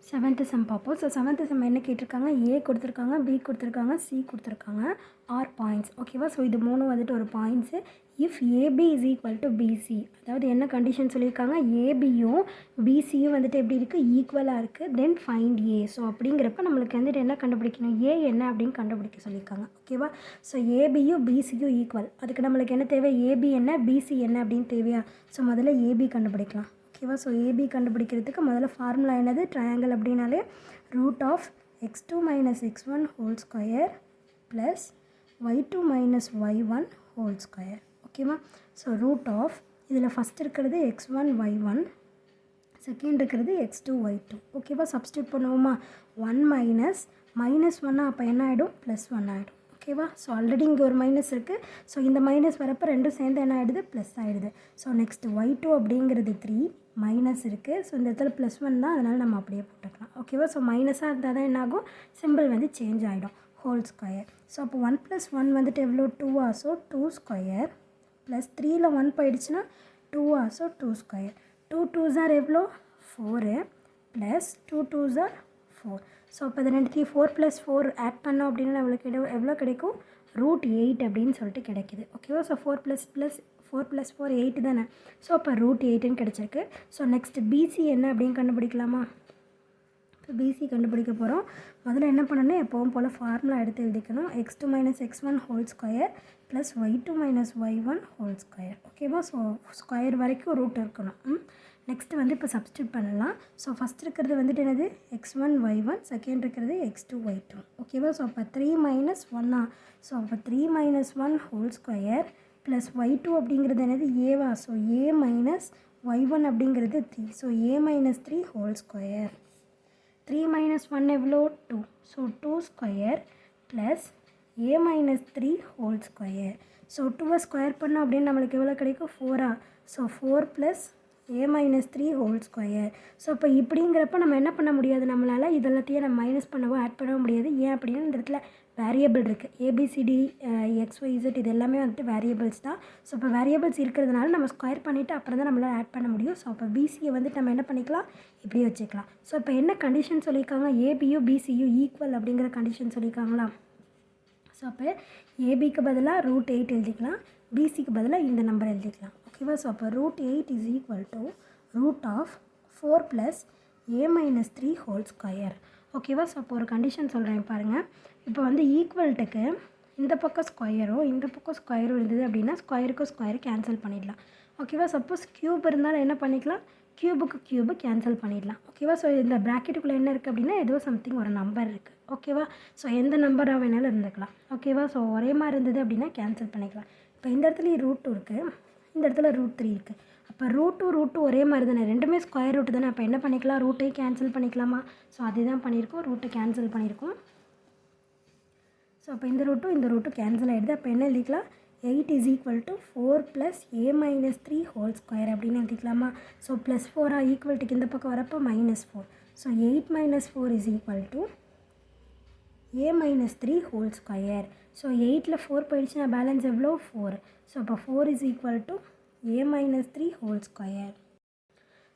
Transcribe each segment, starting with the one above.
Seventh some பார்ப்போம். So seventh some என்ன கேட்டிருக்காங்க, ஏ கொடுத்துருக்காங்க, பி கொடுத்துருக்காங்க, சி கொடுத்துருக்காங்க, ஆர் பாயிண்ட்ஸ். ஓகேவா? ஸோ இது மூணு வந்துட்டு ஒரு points. If AB is equal to BC, அதாவது என்ன கண்டிஷன் சொல்லியிருக்காங்க, ஏபியும் பிசியும் வந்துட்டு எப்படி இருக்குது, ஈக்குவலாக இருக்குது. தென் ஃபைண்ட் ஏ. ஸோ அப்படிங்கிறப்ப நம்மளுக்கு வந்துட்டு என்ன கண்டுபிடிக்கணும், ஏ என்ன அப்படின்னு கண்டுபிடிக்க சொல்லியிருக்காங்க. ஓகேவா? ஸோ ஏபியும் பிசியும் ஈக்குவல். அதுக்கு நம்மளுக்கு என்ன தேவை, ஏபி என்ன பிசி என்ன அப்படின்னு தேவையா? ஸோ முதல்ல ஏபி கண்டுபிடிக்கலாம். ஓகேவா? ஸோ ஏபி கண்டுபிடிக்கிறதுக்கு முதல்ல ஃபார்முலா என்னது, ட்ரையாங்கிள் அப்படின்னாலே root of x2 minus x1 whole square plus y2 minus y1 whole square. ஓகேவா? ஸோ ரூட் ஆஃப் இதில் ஃபஸ்ட் இருக்கிறது x1 y1, செகண்ட் இருக்கிறது x2 y2. ஓகேவா? சப்ஸ்டியூட் பண்ணுவோமா, 1 மைனஸ் மைனஸ் 1 அப்போ என்ன ஆகிடும், ப்ளஸ் 1 ஆகிடும். ஓகேவா? ஸோ ஆல்ரெடி இங்கே ஒரு மைனஸ் இருக்குது. ஸோ இந்த மைனஸ் வரப்போ ரெண்டும் சேர்ந்து என்ன ஆகிடுது, ப்ளஸ் ஆகிடுது. ஸோ நெக்ஸ்ட் y2 அப்படிங்கிறது 3, மைனஸ் இருக்குது. ஸோ இந்த இடத்துல ப்ளஸ் 1 தான், அதனால் நம்ம அப்படியே போட்டுக்கலாம். ஓகேவா? ஸோ மைனஸாக இருந்தால் தான் என்னாகும், சிம்பிள் வந்து சேஞ்ச் ஆகிடும், ஹோல் ஸ்கொயர். ஸோ அப்போ 1 + 1 வந்துட்டு எவ்வளோ, 2 ஸோ 2 ஸ்கொயர் ப்ளஸ் 3ல் 1 போயிடுச்சுன்னா 2 ஸோ 2 ஸ்கொயர். 2 2s ஆர் எவ்வளோ, 4 ப்ளஸ் 2 2s ஆர் 4. ஸோ அப்போ இது ரெண்டுத்தையும் 4 + 4 ஆட் பண்ணோம் அப்படின்னா நம்மளுக்கு எவ்வளோ கிடைக்கும், √8 அப்படின்னு சொல்லிட்டு கிடைக்கிது. ஓகேவா? ஸோ 4 + 4 8 தானே. ஸோ அப்போ √8ன்னு கிடச்சிருக்கு. ஸோ நெக்ஸ்ட் பிசி என்ன அப்படின்னு கண்டுபிடிக்கலாமா. இப்போ பிசி கண்டுபிடிக்க போகிறோம். முதல்ல என்ன பண்ணணும், எப்போவும் போல் ஃபார்முலா எடுத்து எழுதிக்கணும். x2 minus x1 whole square plus y2 minus y1 whole square. ஓகேவா? ஸோ ஸ்கொயர் வரைக்கும் ரூட் இருக்கணும். நெக்ஸ்ட்டு வந்து இப்போ சப்ஸ்டியூட் பண்ணலாம். ஸோ ஃபஸ்ட் இருக்கிறது வந்துட்டு என்னது, x1 y1, செகண்ட் இருக்கிறது x2 y2. ஓகேவா? ஸோ அப்போ 3 மைனஸ் 1 ஸோ அப்போ 3 minus 1 whole square plus y2 அப்படிங்கிறது என்னது, ஏவா? ஸோ a மைனஸ் y1 அப்படிங்கிறது 3. So a minus 3 whole square. 3 minus 1 எவ்வளோ, 2. So 2 square plus a minus 3 whole square. So 2 square பண்ணோம் அப்படின்னு நம்மளுக்கு எவ்வளோ கிடைக்கும், 4. So 4 plus a minus 3 whole square. So இப்போ இப்படிங்கிறப்ப நம்ம என்ன பண்ண முடியாது, நம்மளால் இதெல்லாத்தையும் நம்ம மைனஸ் பண்ணவோ ஆட் பண்ண முடியாது. ஏன் அப்படின்னா இந்த இடத்துல வேரியபிள் இருக்குது, ஏபிசிடி XYZ இது எல்லாமே வந்துட்டு வேரியபிள்ஸ் தான். ஸோ இப்போ வேரியபிள்ஸ் இருக்கிறதுனால நம்ம ஸ்கொயர் பண்ணிவிட்டு அப்புறம் தான் நம்மளால் ஆட் பண்ண முடியும். ஸோ அப்போ பிசியை வந்துட்டு நம்ம என்ன பண்ணிக்கலாம், இப்படி வச்சுக்கலாம். ஸோ இப்போ என்ன கண்டிஷன் சொல்லியிருக்காங்க, ஏபியும் பிசியும் ஈக்குவல் அப்படிங்கிற கண்டிஷன் சொல்லியிருக்காங்களா. ஸோ அப்போ ஏபிக்கு பதிலாக √8 எழுதிக்கலாம், பிசிக்கு பதிலாக இந்த நம்பர் எழுதிக்கலாம். ஓகேவா? ஸோ அப்போ √8 is equal to root of 4 plus a minus 3 whole square. ஓகேவா? ஸோ அப்போ ஒரு கண்டிஷன் சொல்கிறேன் பாருங்கள். இப்போ வந்து ஈக்குவல்ட்டுக்கு இந்த பக்கம் ஸ்கொயரும் இந்த பக்கம் ஸ்கொயரும் இருந்தது அப்படின்னா ஸ்கொயருக்கு ஸ்கொயர் கேன்சல் பண்ணிடலாம். ஓகேவா? சப்போஸ் க்யூப் இருந்தாலும் என்ன பண்ணிக்கலாம், க்யூபுக்கு க்யூபு கேன்சல் பண்ணிடலாம். ஓகேவா? ஸோ இந்த ப்ராக்கெட்டுக்குள்ளே என்ன இருக்குது அப்படின்னா ஏதோ சம்திங் ஒரு நம்பர் இருக்குது. ஓகேவா? ஸோ எந்த நம்பராக வேணாலும் இருந்துக்கலாம். ஓகேவா? ஸோ ஒரே மாதிரி இருந்தது அப்படின்னா கேன்சல் பண்ணிக்கலாம். இப்போ இந்த இடத்துலையும் √2 இருக்குது, இந்த இடத்துல √3 இருக்குது. அப்போ √2 ஒரே மாதிரி தானே, ரெண்டுமே ஸ்கொயர் ரூட் தானே. அப்போ என்ன பண்ணிக்கலாம், ரூட்டை கேன்சல் பண்ணிக்கலாமா. ஸோ அதுதான் பண்ணியிருக்கோம், ரூட்டை கேன்சல் பண்ணியிருக்கோம். ஸோ அப்போ இந்த ரூட்டும் கேன்சல் ஆகிடுது. அப்போ என்ன எழுதிக்கலாம், 8 is equal to 4 plus a minus 3 whole square அப்படின்னு எழுதிக்கலாமா. ஸோ ப்ளஸ் 4 ஈக்குவல்ட்டுக்கு இந்த பக்கம் வரப்போ -4. So 8 minus 4 is equal to a minus 3 whole square. So 8ல் 4 போயிடுச்சுன்னா பேலன்ஸ் எவ்வளோ, 4. ஸோ அப்போ 4 is equal to a minus 3 whole square.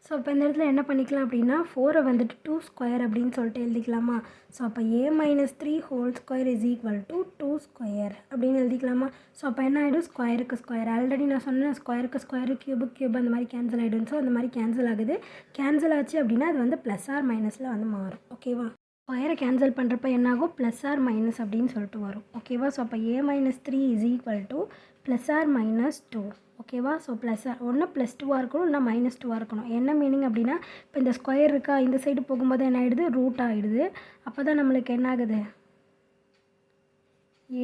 So இப்போ இந்த இடத்துல என்ன பண்ணிக்கலாம் அப்படின்னா 4 வந்துட்டு 2 ஸ்கொயர் அப்படின்னு சொல்லிட்டு எழுதிக்கலாமா. ஸோ அப்போ a minus 3 whole square is equal to 2 square அப்படின்னு எழுதிக்கலாமா. ஸோ அப்போ என்ன ஆகிடும், ஸ்கொயருக்கு ஸ்கொயர். ஆல்ரெடி நான் சொன்னேன் ஸ்கொயருக்கு ஸ்கொயர் க்யூபுக்கு க்யூப் அந்த மாதிரி கேன்சல் ஆகிடும். ஸோ அந்த மாதிரி கேன்சல் ஆகுது. கேன்சல் ஆச்சு அப்படின்னா அது வந்து ப்ளஸ் ஆர் மைனஸில் வந்து மாறும். ஓகேவா? ஸ்கொயரை கேன்சல் பண்ணுறப்ப என்னாகும், ப்ளஸ் ஆர் மைனஸ் அப்படின்னு சொல்லிட்டு வரும். ஓகேவா? ஸோ அப்போ a minus 3 is equal to plus or minus 2. ஓகேவா? ஸோ ப்ளஸ் ஒன்று +2 இருக்கணும், இல்லை -2 இருக்கணும். என்ன மீனிங் அப்படின்னா இப்போ இந்த ஸ்கொயர் இருக்கா, இந்த சைடு போகும்போது என்ன ஆகிடுது, ரூட் ஆகிடுது. அப்போ தான் நம்மளுக்கு என்ன ஆகுது,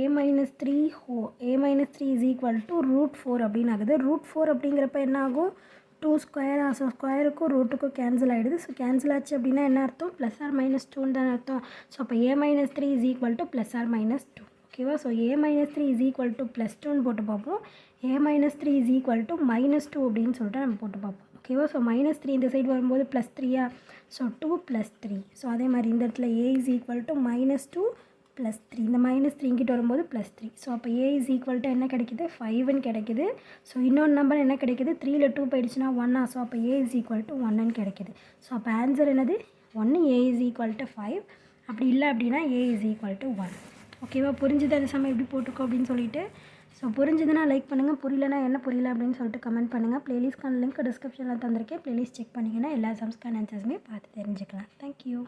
a minus 3 is equal to √4 அப்படின்னு ஆகுது. √4 அப்படிங்கிறப்ப என்ன ஆகும், 2 ஸ்கொயர். ஸோ ஸ்கொயருக்கும் ரூட்டுக்கும் கேன்சல் ஆகிடுது. ஸோ கேன்சல் ஆச்சு அப்படின்னா என்ன அர்த்தம், ப்ளஸ் ஆர் -2 தான் அர்த்தம். ஸோ அப்போ a minus 3 is equal to plus or -2. ஓகேவா? So a minus 3 is equal to +2ன்னு போட்டு பார்ப்போம். a minus 3 is equal to -2 அப்படின்னு சொல்லிட்டு நம்ம போட்டு பார்ப்போம். ஓகேவா? ஸோ -3 இந்த சைடு வரும்போது +3. ஸோ 2 + 3. ஸோ அதே மாதிரி இந்த இடத்துல a is equal to -2 plus 3. இந்த -3 இங்கிட்ட வரும்போது +3. ஸோ அப்போ a இஸ் ஈக்குவல் டு என்ன கிடைக்குது, 5ன்னு கிடைக்குது. ஸோ இன்னொரு நம்பர் என்ன கிடைக்குது, 3ல் 2 போயிடுச்சுன்னா 1. ஸோ அப்போ a இஸ் ஈக்குவல் டு 1ன்னு கிடைக்குது. ஸோ அப்போ ஆன்சர் என்னது, ஒன்று ஏ இஸ் ஈக்குவல் டு 5, அப்படி இல்லை அப்படின்னா ஏ இஸ் ஈக்குவல் டு 1. ஓகேவா? புரிஞ்சுது அந்த சம் எப்படி போட்டிருக்கோம் அப்படின்னு சொல்லிட்டு. ஸோ புரிஞ்சுதுன்னா லைக் பண்ணுங்கள், புரியலனா என்ன புரியல அப்படின்னு சொல்லிட்டு கமெண்ட் பண்ணுங்கள். ப்ளேலிஸ்ட்கான லிங்க் டிஸ்கிரிப்ஷனில் தந்திருக்கேன். ப்ளேலிஸ்ட் செக் பண்ணிங்கன்னா எல்லா சம்ஸ்க்கான ஆன்சர்ஸுமே பார்த்து தெரிஞ்சுக்கலாம். தேங்க்யூ.